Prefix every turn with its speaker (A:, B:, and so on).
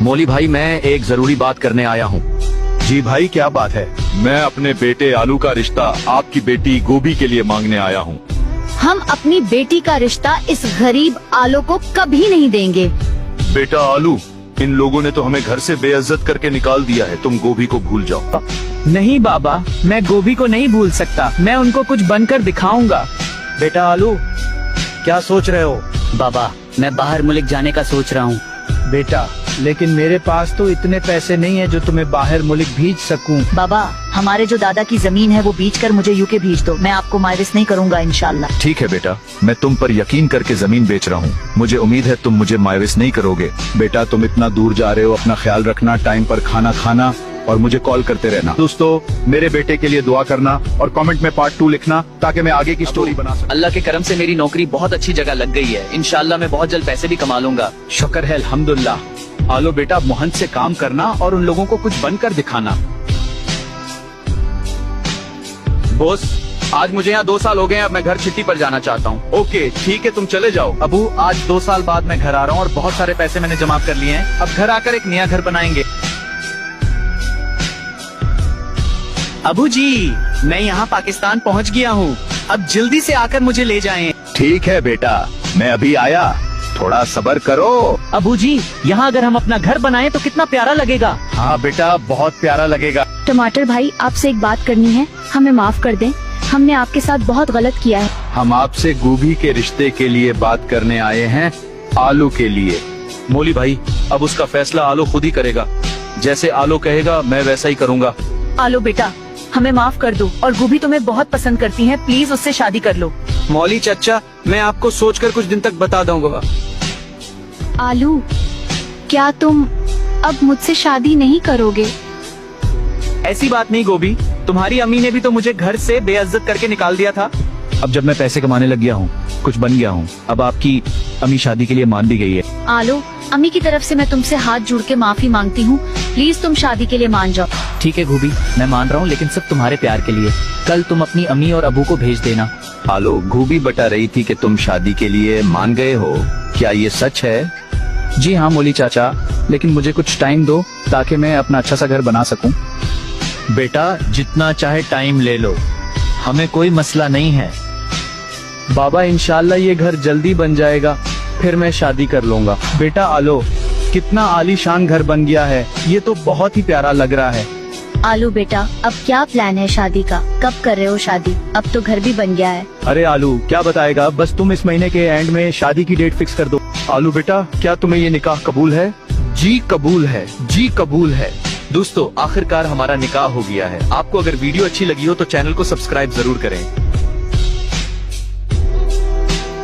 A: मौली भाई, मैं एक जरूरी बात करने आया हूँ।
B: जी भाई, क्या बात है?
C: मैं अपने बेटे आलू का रिश्ता आपकी बेटी गोभी के लिए मांगने आया हूँ।
D: हम अपनी बेटी का रिश्ता इस गरीब आलू को कभी नहीं देंगे।
C: बेटा आलू, इन लोगों ने तो हमें घर से बेइज्जत करके निकाल दिया है, तुम गोभी को भूल जाओ।
E: नहीं बाबा, मैं गोभी को नहीं भूल सकता, मैं उनको कुछ बनकर दिखाऊंगा।
B: बेटा आलू, क्या सोच रहे हो?
F: बाबा, मैं बाहर मुल्क जाने का सोच रहा हूँ।
B: बेटा, लेकिन मेरे पास तो इतने पैसे नहीं है जो तुम्हें बाहर मुल्क भेज सकूं।
G: बाबा, हमारे जो दादा की जमीन है वो बेचकर मुझे यूके भेज दो, मैं आपको माइनस नहीं करूंगा इंशाल्लाह।
C: ठीक है बेटा, मैं तुम पर यकीन करके जमीन बेच रहा हूँ। मुझे उम्मीद है तुम मुझे मायूस नहीं करोगे। बेटा, तुम इतना दूर जा रहे हो, अपना ख्याल रखना, टाइम पर खाना खाना और मुझे कॉल करते रहना। दोस्तों, मेरे बेटे के लिए दुआ करना और कमेंट में पार्ट 2 लिखना ताकि मैं आगे की स्टोरी बना सकूं।
F: अल्लाह के करम से मेरी नौकरी बहुत अच्छी जगह लग गई है, इंशाल्लाह मैं बहुत जल्द पैसे भी कमा लूंगा।
E: शुक्र है, अल्हम्दुलिल्लाह। आलो बेटा, मोहन से काम करना और उन लोगों को कुछ बनकर दिखाना।
A: बॉस, आज मुझे यहाँ 2 साल हो गए हैं, अब मैं घर छुट्टी पर जाना चाहता हूँ।
C: ओके ठीक है, तुम चले जाओ।
E: अबू, आज 2 साल बाद मैं घर आ रहा हूँ और बहुत सारे पैसे मैंने जमा कर लिए हैं। अब घर आकर एक नया घर बनाएंगे। अबू जी, मैं यहाँ पाकिस्तान पहुँच गया हूँ, अब जल्दी से आकर मुझे ले जाएं।
C: ठीक है बेटा, मैं अभी आया, थोड़ा सब्र करो।
F: अबू जी, यहाँ अगर हम अपना घर बनाएं तो कितना प्यारा लगेगा।
B: हाँ बेटा, बहुत प्यारा लगेगा।
D: टमाटर भाई, आपसे एक बात करनी है, हमें माफ कर दें, हमने आपके साथ बहुत गलत किया है।
C: हम आपसे गोभी के रिश्ते के लिए बात करने आए हैं, आलू के लिए।
A: मौली भाई, अब उसका फैसला आलू खुद ही करेगा। जैसे आलू कहेगा मैं वैसा ही करूँगा।
G: आलू बेटा, हमें माफ कर दो, और गोभी तुम्हें बहुत पसंद करती है, प्लीज उससे शादी कर लो।
E: मौली चचा, मैं आपको सोचकर कुछ दिन तक बता दूंगा।
D: आलू, क्या तुम अब मुझसे शादी नहीं करोगे?
E: ऐसी बात नहीं गोभी, तुम्हारी अम्मी ने भी तो मुझे घर से बेइज्जत करके निकाल दिया था।
A: अब जब मैं पैसे कमाने लग गया हूँ, कुछ बन गया हूँ, अब आपकी अम्मी शादी के लिए मान भी गई है।
D: आलू, अम्मी की तरफ से मैं तुमसे हाथ जोड़ के माफी मांगती हूँ, प्लीज तुम शादी के लिए मान जाओ।
F: ठीक है गोभी, मैं मान रहा हूँ, लेकिन सब तुम्हारे प्यार के लिए। कल तुम अपनी अम्मी और अबू को भेज देना।
C: आलू, गोभी बता रही थी कि तुम शादी के लिए मान गए हो, क्या ये सच है?
A: जी हाँ मौली चाचा, लेकिन मुझे कुछ टाइम दो ताकि मैं अपना अच्छा सा घर बना सकूं।
H: बेटा, जितना चाहे टाइम ले लो, हमें कोई मसला नहीं है।
E: बाबा, इंशाल्लाह ये घर जल्दी बन जाएगा, फिर मैं शादी कर लूंगा। बेटा आलो, कितना आलीशान घर बन गया है, ये तो बहुत ही प्यारा लग रहा है।
D: आलू बेटा, अब क्या प्लान है शादी का? कब कर रहे हो शादी? अब तो घर भी बन गया है।
B: अरे आलू, क्या बताएगा, बस तुम इस महीने के एंड में शादी की डेट फिक्स कर दो। आलू बेटा, क्या तुम्हें ये निकाह कबूल है?
C: जी कबूल है, जी कबूल है।
A: दोस्तों, आखिरकार हमारा निकाह हो गया है। आपको अगर वीडियो अच्छी लगी हो तो चैनल को सब्सक्राइब जरूर करें।